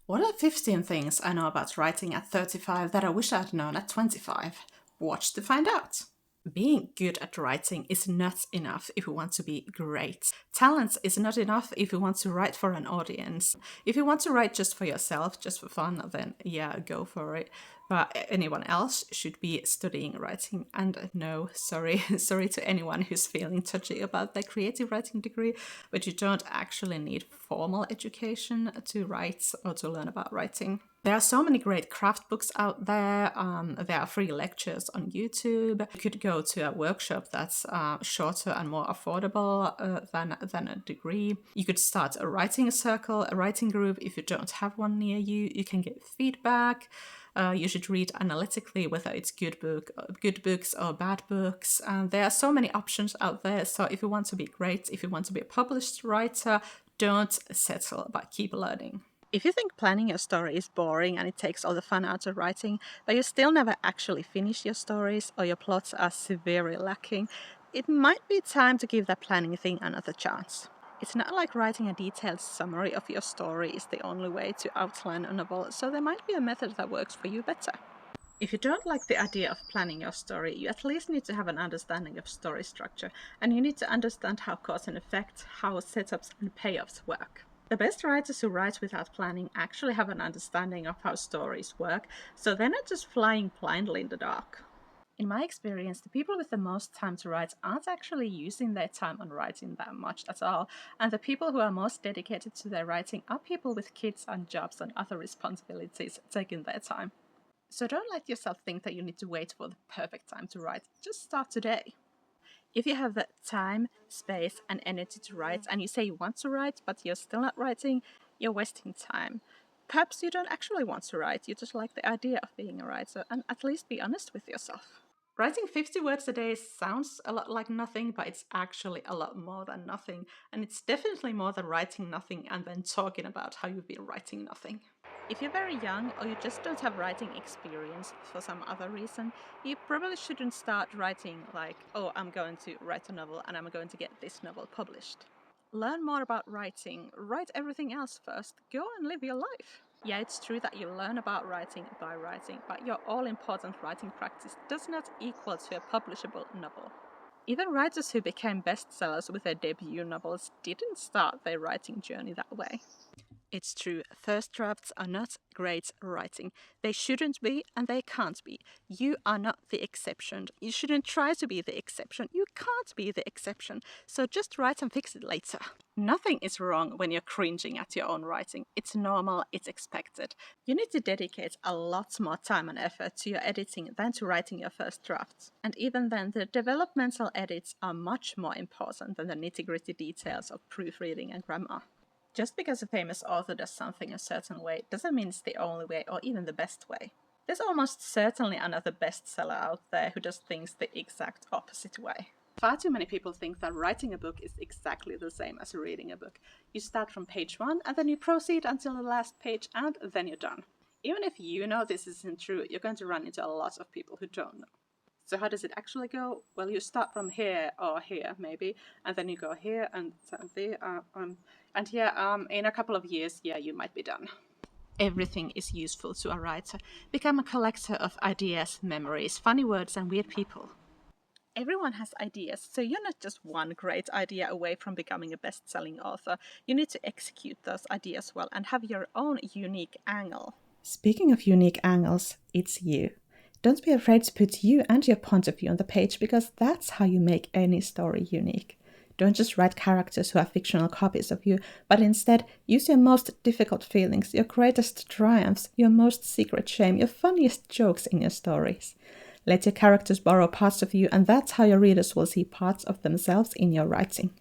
What are 15 things I know about writing at 35 that I wish I'd known at 25? Watch to find out. Being good at writing is not enough if you want to be great. Talent is not enough if you want to write for an audience. If you want to write just for yourself, just for fun, then yeah, go for it. But anyone else should be studying writing. And no, sorry, sorry to anyone who's feeling touchy about their creative writing degree, but you don't actually need formal education to write or to learn about writing. There are so many great craft books out there. There are free lectures on YouTube. You could go to a workshop that's shorter and more affordable than a degree. You could start a writing circle, a writing group. If you don't have one near you, you can get feedback. You should read analytically whether it's good books or bad books. There are so many options out there. So if you want to be great, if you want to be a published writer, don't settle, but keep learning. If you think planning your story is boring and it takes all the fun out of writing, but you still never actually finish your stories or your plots are severely lacking, it might be time to give that planning thing another chance. It's not like writing a detailed summary of your story is the only way to outline a novel, so there might be a method that works for you better. If you don't like the idea of planning your story, you at least need to have an understanding of story structure, and you need to understand how cause and effect, how setups and payoffs work. The best writers who write without planning actually have an understanding of how stories work, so they're not just flying blindly in the dark. In my experience, the people with the most time to write aren't actually using their time on writing that much at all, and the people who are most dedicated to their writing are people with kids and jobs and other responsibilities taking their time. So don't let yourself think that you need to wait for the perfect time to write. Just start today. If you have the time, space, and energy to write, and you say you want to write, but you're still not writing, you're wasting time. Perhaps you don't actually want to write, you just like the idea of being a writer, and at least be honest with yourself. Writing 50 words a day sounds a lot like nothing, but it's actually a lot more than nothing. And it's definitely more than writing nothing and then talking about how you've been writing nothing. If you're very young or you just don't have writing experience for some other reason, you probably shouldn't start writing like, oh, I'm going to write a novel and I'm going to get this novel published. Learn more about writing, write everything else first, go and live your life. Yeah, it's true that you learn about writing by writing, but your all-important writing practice does not equal to a publishable novel. Even writers who became bestsellers with their debut novels didn't start their writing journey that way. It's true, first drafts are not great writing. They shouldn't be and they can't be. You are not the exception. You shouldn't try to be the exception. You can't be the exception. So just write and fix it later. Nothing is wrong when you're cringing at your own writing. It's normal, it's expected. You need to dedicate a lot more time and effort to your editing than to writing your first drafts. And even then, the developmental edits are much more important than the nitty-gritty details of proofreading and grammar. Just because a famous author does something a certain way doesn't mean it's the only way or even the best way. There's almost certainly another bestseller out there who does things the exact opposite way. Far too many people think that writing a book is exactly the same as reading a book. You start from page 1 and then you proceed until the last page and then you're done. Even if you know this isn't true, you're going to run into a lot of people who don't know. So how does it actually go? Well, you start from here or here maybe, and then you go here and there, and here. In a couple of years, yeah, you might be done. Everything is useful to a writer. Become a collector of ideas, memories, funny words, and weird people. Everyone has ideas, so you're not just one great idea away from becoming a best-selling author. You need to execute those ideas well and have your own unique angle. Speaking of unique angles, it's you. Don't be afraid to put you and your point of view on the page because that's how you make any story unique. Don't just write characters who are fictional copies of you, but instead use your most difficult feelings, your greatest triumphs, your most secret shame, your funniest jokes in your stories. Let your characters borrow parts of you, and that's how your readers will see parts of themselves in your writing.